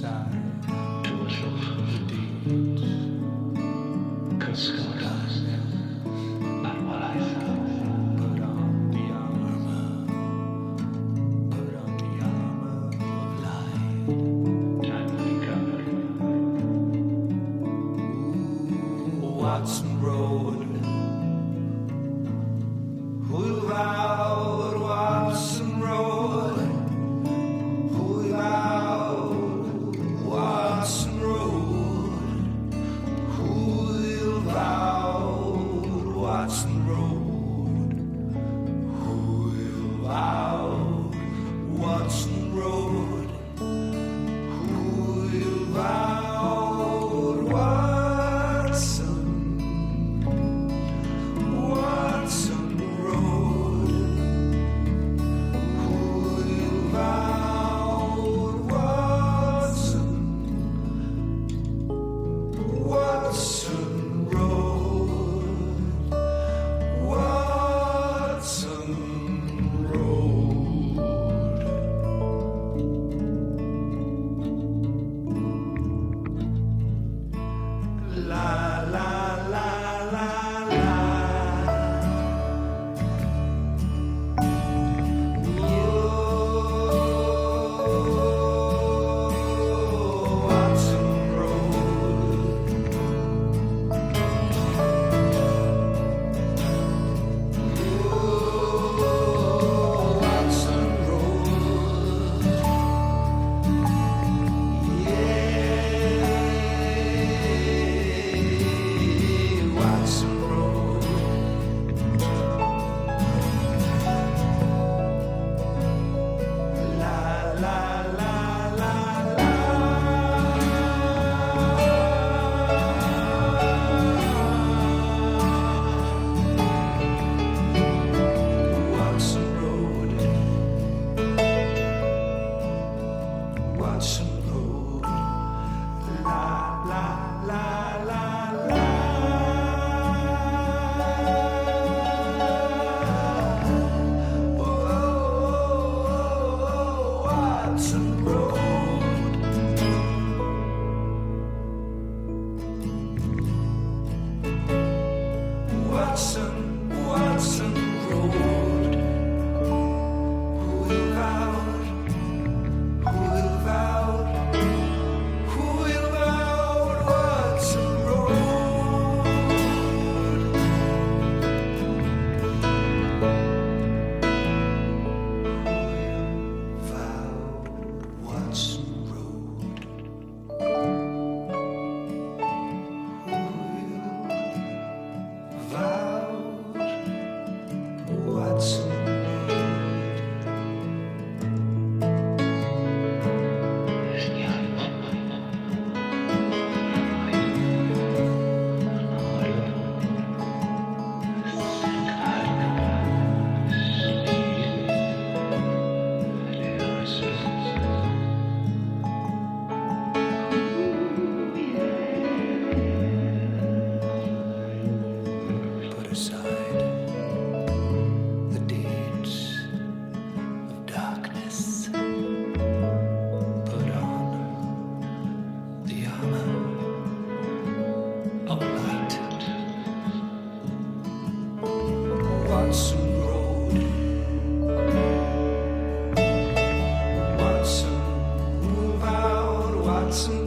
aside the deeds conspicuous at what I saw. Put on the armor, put on the armor of light. Time to recover. Watson Road. Move out, Watson Road. Move out, Watson Road. Move out, Watson Road. Move out, Watson Road. Move out, Watson. Watson Road. Move out, Watson. Watson Road. Watson Road. La la la la la. Watson Road. Watson Road. Yeah, Watson Road. La la la la la. Watson Road. Watson Road. La la la la la. Oh, Watson Road. Watson, Watson Road. Move out, move out, move out, Watson Road. Move out, Watson Road. Move out, Watson Road. Put aside the deeds of darkness. Put on the armor of light. Watson Road. Watson, move out, Watson